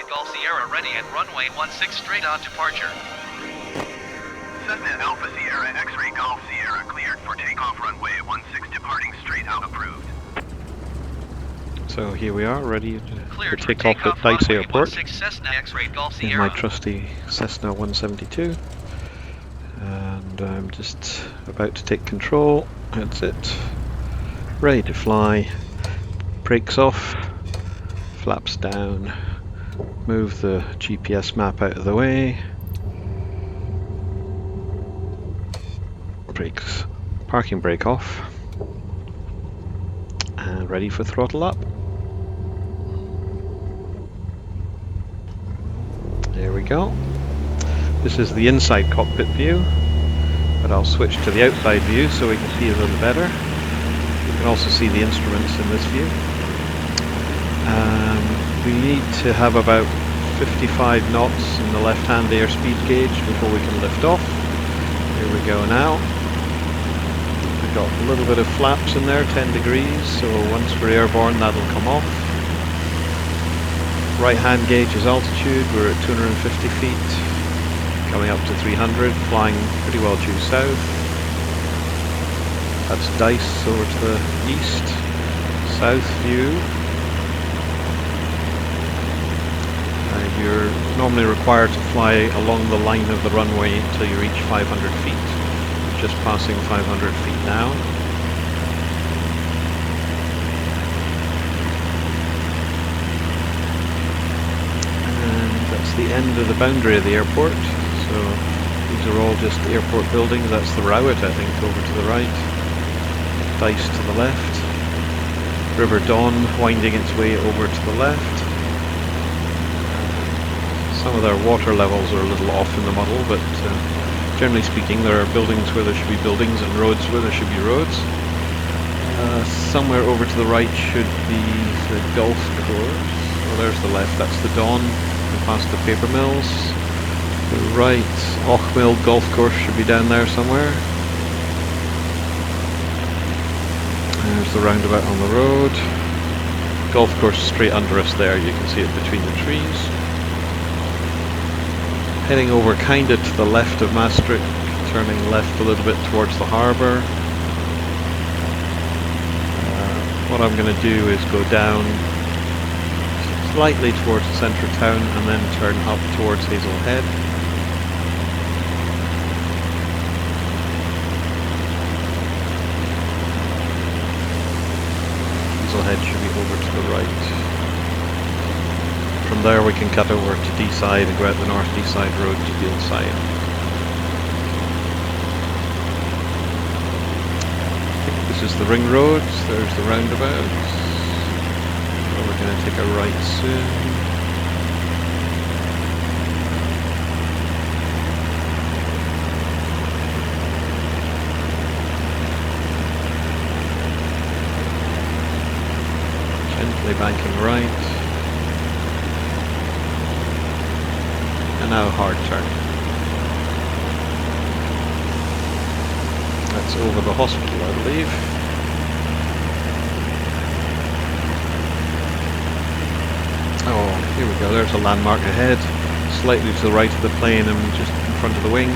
Golf Sierra ready at runway 16 straight on departure. Cessna Alpha Sierra X-Ray Golf Sierra cleared for takeoff runway 16 departing straight out approved. So here we are, ready for Cleared for takeoff at Dyce Airport 16 Cessna X-Ray Golf in Sierra. my trusty Cessna 172. And I'm just about to take control. That's it. Ready to fly. Brakes off. Flaps down. Move the GPS map out of the way. Brakes. Parking brake off. And ready for throttle up. There we go. This is the inside cockpit view, but I'll switch to the outside view so we can see a little better. You can also see the instruments in this view. We need to have about 55 knots in the left-hand airspeed gauge before we can lift off. Here we go now. We've got a little bit of flaps in there, 10 degrees, so once we're airborne that'll come off. Right-hand gauge is altitude, we're at 250 feet, coming up to 300, flying pretty well due south. That's Dyce over to the east, south view. You're normally required to fly along the line of the runway until you reach 500 feet. Just passing 500 feet now. And that's the end of the boundary of the airport. So these are all just airport buildings. That's the Rowett, I think, over to the right. Dyce to the left. River Don winding its way over to the left. Some of their water levels are a little off in the model, but generally speaking there are buildings where there should be buildings and roads where there should be roads. Somewhere over to the right should be the golf course. Oh, there's the left, that's the Don, and past the paper mills. The right, Auchmill golf course should be down there somewhere. There's the roundabout on the road. Golf course straight under us there, you can see it between the trees. Heading over kinda to the left of Maastricht, turning left a little bit towards the harbour. What I'm going to do is go down slightly towards the centre of town and then turn up towards Hazelhead. Hazelhead should be over to the right. From there we can cut over to Deeside and go out the North Deeside Road to Bieldside. This is the ring road, there's the roundabout. So we're going to take a right soon. Gently banking right. And now hard turn. That's over the hospital, I believe. Oh, here we go, there's a landmark ahead. Slightly to the right of the plane and just in front of the wing.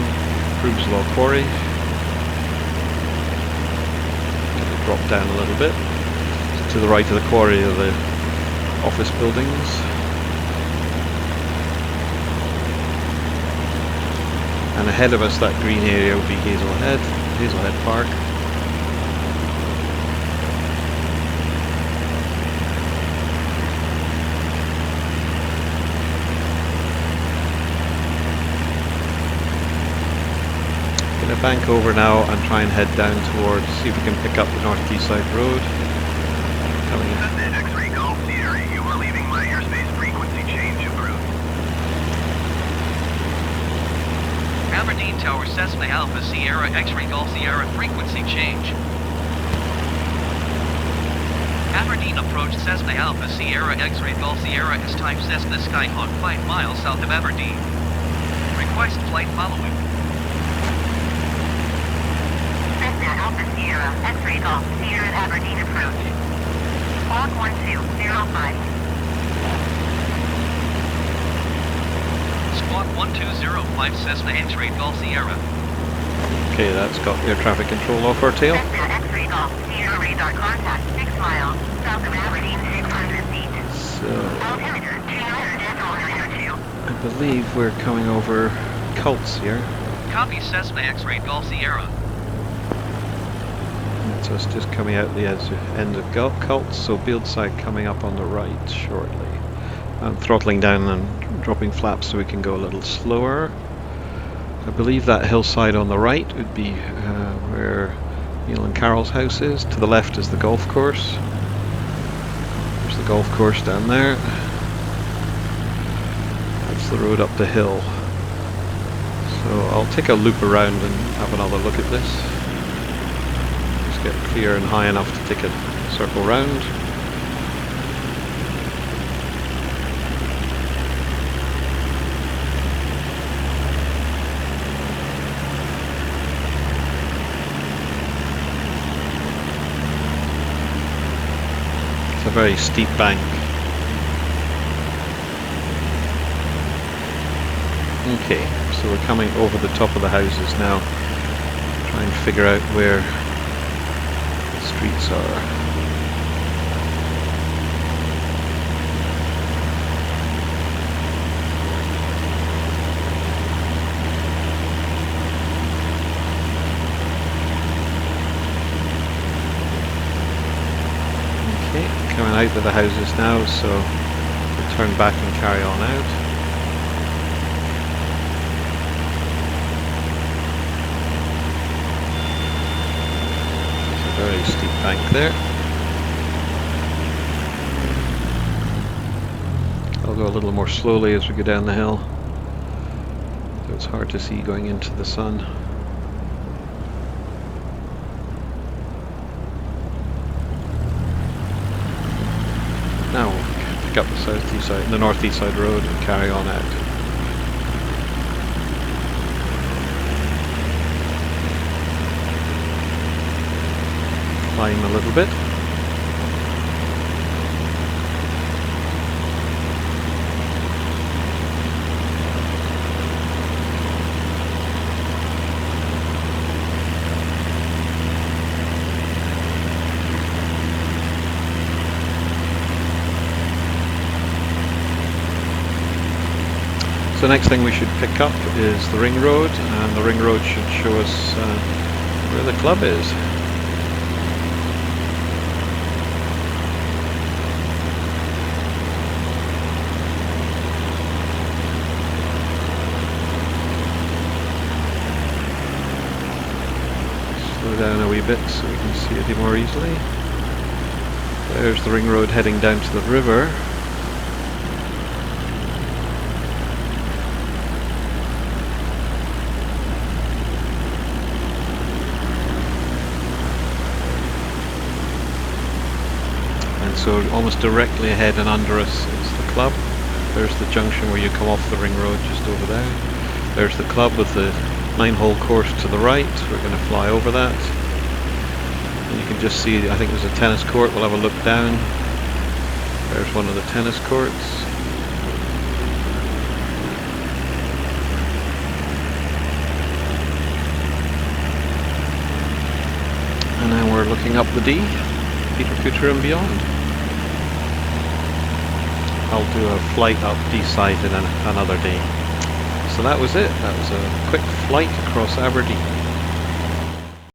Rubislaw Quarry. Drop down a little bit. To the right of the quarry are the office buildings. And ahead of us, that green area will be Hazelhead Park. Going to bank over now and try and head down towards, see if we can pick up the North Deeside Road. Coming in. Cessna X-Ray Golf Sierra, you are leaving my airspace frequency change approved. Aberdeen Tower Cessna Alpha Sierra X-Ray Golf Sierra frequency change. Aberdeen approach Cessna Alpha Sierra X-Ray Golf Sierra is time Cessna Skyhawk 5 miles south of Aberdeen. Request flight following. Cessna Alpha Sierra X-Ray Golf Sierra Aberdeen approach. Squawk 1205. 1205 Cessna X-ray Golf Sierra. Okay, that's got air traffic control off our tail. Cessna X-ray Golf Sierra radar contact 6 miles south of Aberdeen, 600 feet. So Altimeter 200.2. I believe we're coming over Cults here. Copy Cessna X-ray Golf Sierra. So it's just coming out the end of Cults, so Bieldside coming up on the right shortly. I'm throttling down and dropping flaps so we can go a little slower. I believe that hillside on the right would be where Neil and Carol's house is. To the left is the golf course. There's the golf course down there. That's the road up the hill. So I'll take a loop around and have another look at this. Just get clear and high enough to take a circle round. It's a very steep bank. Okay, so we're coming over the top of the houses now. Try and figure out where the streets are. Okay, coming out of the houses now, so we'll turn back and carry on out. Very steep bank there. I'll go a little more slowly as we go down the hill. So it's hard to see going into the sun. Now we'll pick up the North Deeside Road and carry on out. Climb a little bit. So the next thing we should pick up is the ring road, and the ring road should show us where the club is. Down a wee bit so we can see it more easily. There's the ring road heading down to the river. And so almost directly ahead and under us is the club. There's the junction where you come off the ring road just over there. There's the club with the 9-hole course to the right. We're going to fly over that. And you can just see, I think there's a tennis court. We'll have a look down. There's one of the tennis courts. And then we're looking up the Dee, Peter Cooter and beyond. I'll do a flight up Deeside in another day. So that was it. That was a quick flight across Aberdeen.